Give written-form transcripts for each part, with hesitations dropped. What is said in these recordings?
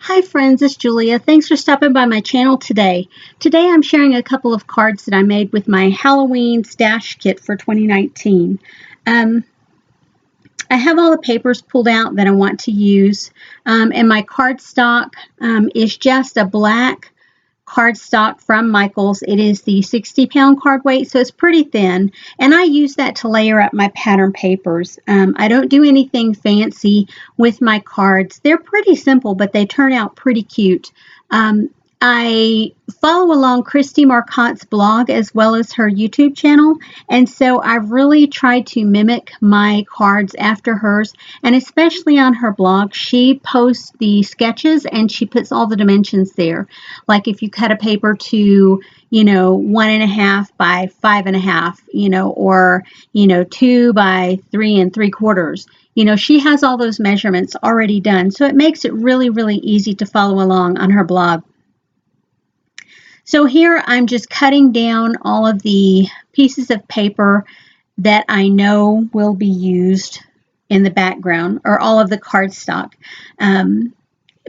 Hi friends, it's Julia. Thanks for stopping by my channel today. Today I'm sharing a couple of cards that I made with my Halloween stash kit for 2019. I have all the papers pulled out that I want to use, and my cardstock is just a black cardstock from Michaels. It is the 60-pound card weight, so it's pretty thin, and I use that to layer up my pattern papers. I don't do anything fancy with my cards. They're pretty simple, but they turn out pretty cute. I follow along Christy Marcotte's blog as well as her YouTube channel, and so I've really tried to mimic my cards after hers, and especially on her blog, she posts the sketches and she puts all the dimensions there. Like if you cut a paper to, 1.5 by 5.5, or, 2 by 3 3/4. She has all those measurements already done, so it makes it really, really easy to follow along on her blog. So here I'm just cutting down all of the pieces of paper that I know will be used in the background, or all of the cardstock,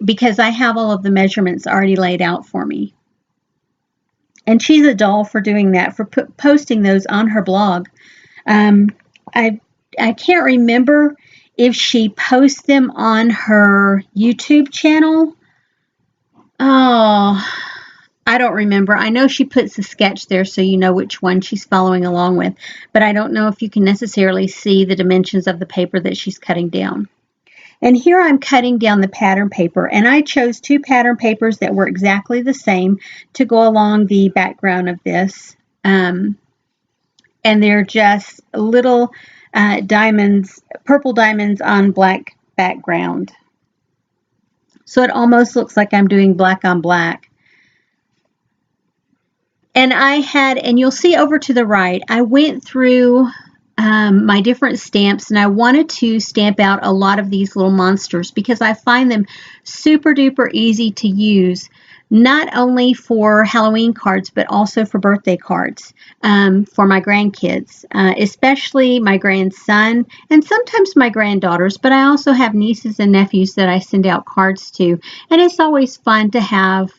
because I have all of the measurements already laid out for me. And she's a doll for doing that, for posting those on her blog. I can't remember if she posts them on her YouTube channel. Oh, I don't remember. I know she puts a sketch there so you know which one she's following along with, but I don't know if you can necessarily see the dimensions of the paper that she's cutting down. And here I'm cutting down the pattern paper, and I chose 2 pattern papers that were exactly the same to go along the background of this. And they're just little diamonds, purple diamonds on black background. So it almost looks like I'm doing black on black. And and you'll see over to the right, I went through my different stamps, and I wanted to stamp out a lot of these little monsters because I find them super duper easy to use, not only for Halloween cards, but also for birthday cards for my grandkids, especially my grandson and sometimes my granddaughters, but I also have nieces and nephews that I send out cards to, and it's always fun to have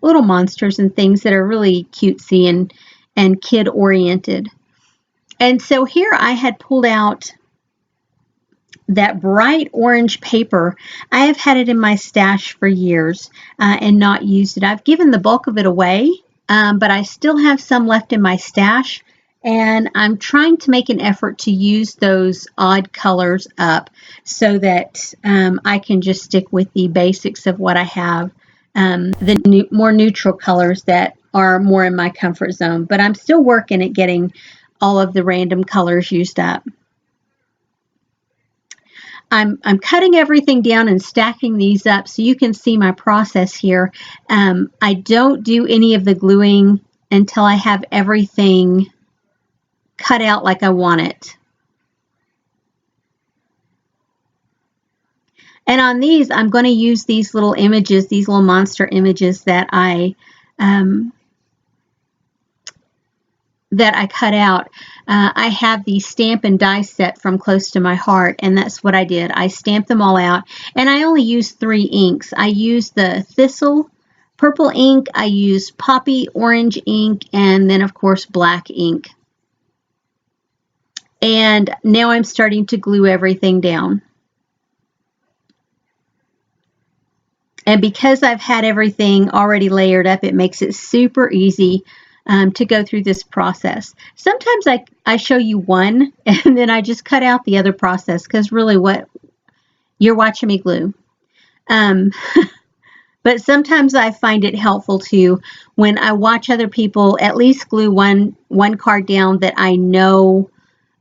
little monsters and things that are really cutesy and kid oriented. And so here I had pulled out that bright orange paper. I have had it in my stash for years and not used it. I've given the bulk of it away, but I still have some left in my stash, and I'm trying to make an effort to use those odd colors up so that I can just stick with the basics of what I have. The more neutral colors that are more in my comfort zone, but I'm still working at getting all of the random colors used up. I'm cutting everything down and stacking these up so you can see my process here. I don't do any of the gluing until I have everything cut out like I want it. And on these, I'm going to use these little images, these little monster images that I cut out. I have the stamp and die set from Close to My Heart, and that's what I did. I stamped them all out, and I only used 3 inks. I used the Thistle purple ink, I used Poppy orange ink, and then of course black ink. And now I'm starting to glue everything down. And because I've had everything already layered up, it makes it super easy to go through this process. Sometimes I show you one and then I just cut out the other process because really what you're watching me glue. But sometimes I find it helpful to, when I watch other people at least glue one card down, that I know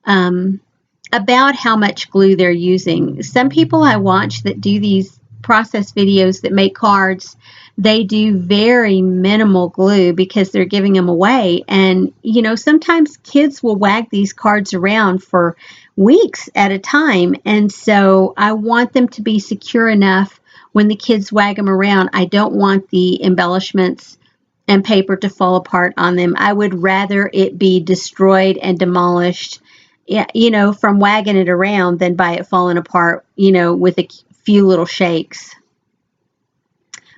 about how much glue they're using. Some people I watch that do these process videos that make cards, they do very minimal glue because they're giving them away. And sometimes kids will wag these cards around for weeks at a time, and so I want them to be secure enough when the kids wag them around. I don't want the embellishments and paper to fall apart on them. I would rather it be destroyed and demolished, from wagging it around than by it falling apart, with a few little shakes.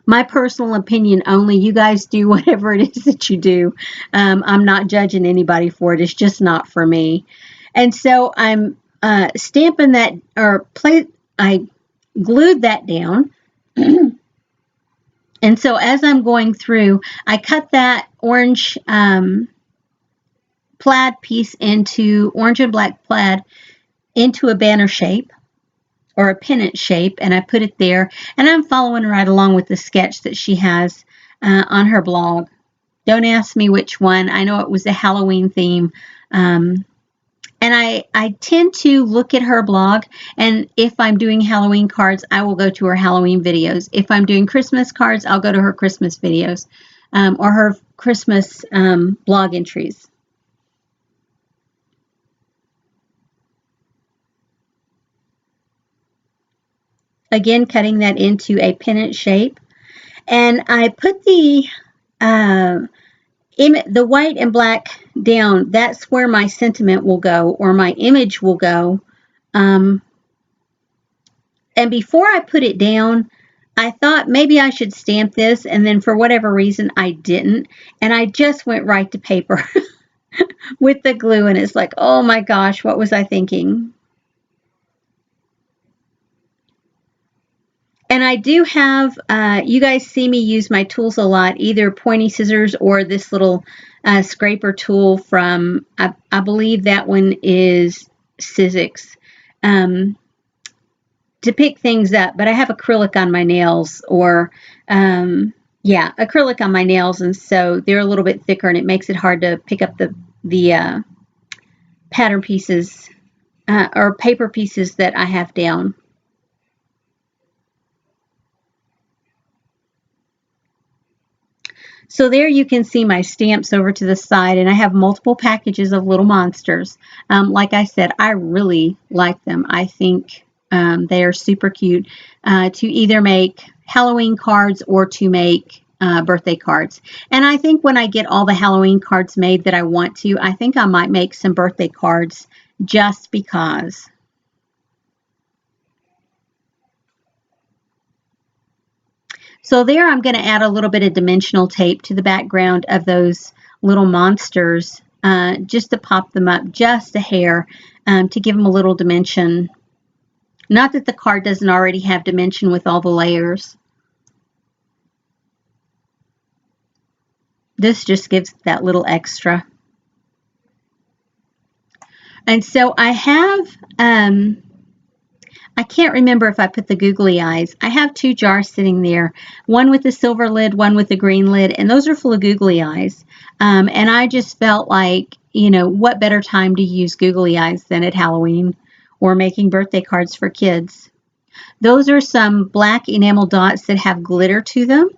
my personal opinion only. You guys do whatever it is that you do. I'm not judging anybody for it. It's just not for me. And so I'm stamping that, I glued that down. And so as I'm going through, I cut that orange plaid piece into, orange and black plaid, into a banner shape or a pennant shape, and I put it there, and I'm following right along with the sketch that she has on her blog. Don't ask me which one. I know it was a Halloween theme. And I tend to look at her blog, and if I'm doing Halloween cards, I will go to her Halloween videos. If I'm doing Christmas cards, I'll go to her Christmas videos or her Christmas blog entries. Again, cutting that into a pennant shape. And I put the white and black down. That's where my sentiment will go, or my image will go. And before I put it down, I thought maybe I should stamp this, and then for whatever reason I didn't, and I just went right to paper with the glue, and it's like, oh my gosh, what was I thinking? And I do have, you guys see me use my tools a lot, either pointy scissors or this little scraper tool from, I believe that one is Sizzix, to pick things up. But I have acrylic on my nails, or, yeah, acrylic on my nails, and so they're a little bit thicker, and it makes it hard to pick up the pattern pieces or paper pieces that I have down. So there you can see my stamps over to the side, and I have multiple packages of little monsters. Like I said, I really like them. I think they are super cute to either make Halloween cards or to make birthday cards. And I think when I get all the Halloween cards made that I want to, I think I might make some birthday cards just because. So there I'm going to add a little bit of dimensional tape to the background of those little monsters just to pop them up just a hair to give them a little dimension. Not that the card doesn't already have dimension with all the layers. This just gives that little extra. And so I have, I can't remember if I put the googly eyes. I have two jars sitting there, one with the silver lid, one with the green lid, and those are full of googly eyes. And I just felt like, you know, what better time to use googly eyes than at Halloween or making birthday cards for kids. Those are some black enamel dots that have glitter to them.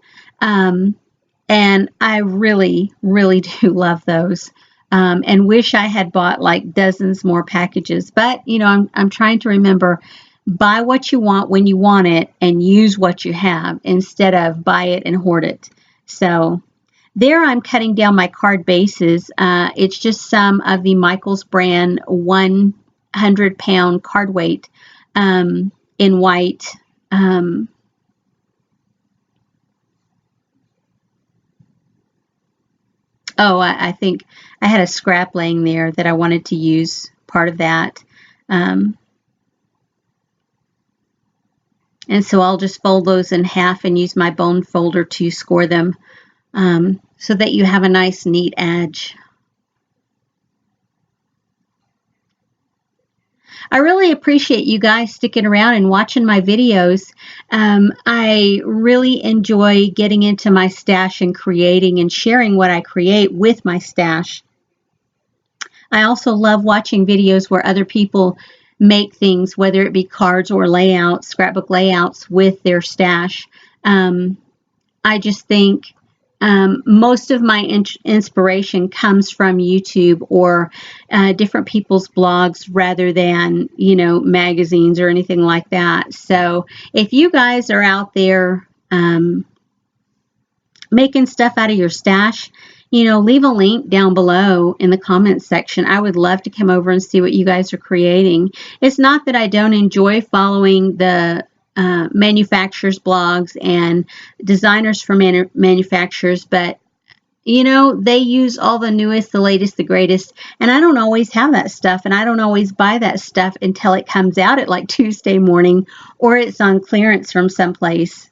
And I really, really do love those. And wish I had bought like dozens more packages. But, you know, I'm trying to remember, buy what you want when you want it and use what you have instead of buy it and hoard it. So there I'm cutting down my card bases. It's just some of the Michaels brand 100-pound card weight in white. Oh, I think I had a scrap laying there that I wanted to use part of that. And so I'll just fold those in half and use my bone folder to score them so that you have a nice, neat edge. I really appreciate you guys sticking around and watching my videos. I really enjoy getting into my stash and creating and sharing what I create with my stash. I also love watching videos where other people make things, whether it be cards or layouts, scrapbook layouts with their stash. I just think most of my inspiration comes from YouTube or different people's blogs rather than, you know, magazines or anything like that. So if you guys are out there making stuff out of your stash, you know, leave a link down below in the comments section. I would love to come over and see what you guys are creating. It's not that I don't enjoy following the manufacturers blogs and designers for manufacturers, but you know, they use all the newest, the latest, the greatest, and I don't always have that stuff, and I don't always buy that stuff until it comes out at like Tuesday morning or it's on clearance from someplace.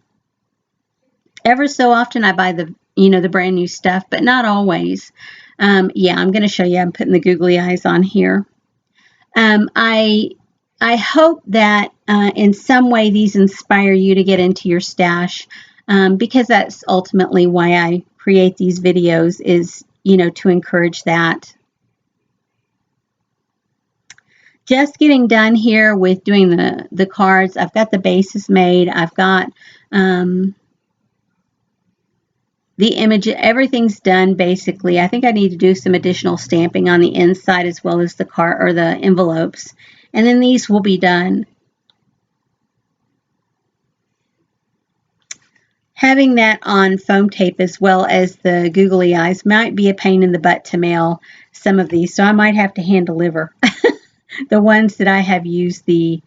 Ever so often I buy the, you know, the brand new stuff, but not always. Yeah, I'm going to show you. I'm putting the googly eyes on here. I hope that in some way these inspire you to get into your stash, because that's ultimately why I create these videos, is, you know, to encourage that. Just getting done here with doing the cards. I've got the bases made. I've got the image, everything's done basically. I think I need to do some additional stamping on the inside as well as the card or the envelopes. And then these will be done. Having that on foam tape as well as the googly eyes might be a pain in the butt to mail some of these. So I might have to hand deliver the ones that I have used the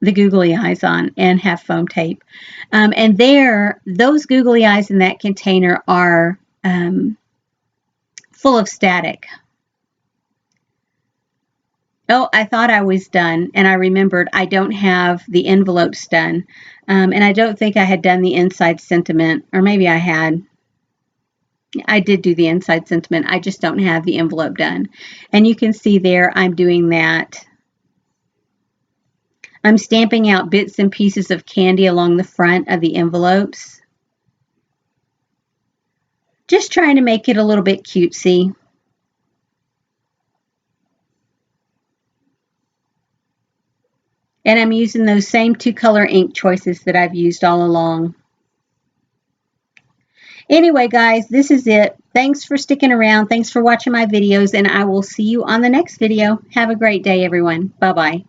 googly eyes on and have foam tape. And those googly eyes in that container are full of static. Oh, I thought I was done, and I remembered I don't have the envelopes done. And I don't think I had done the inside sentiment, or maybe I had. I did do the inside sentiment. I just don't have the envelope done. And you can see there I'm doing that. I'm stamping out bits and pieces of candy along the front of the envelopes. Just trying to make it a little bit cutesy. And I'm using those same 2-color ink choices that I've used all along. Anyway, guys, this is it. Thanks for sticking around. Thanks for watching my videos, and I will see you on the next video. Have a great day, everyone. Bye-bye.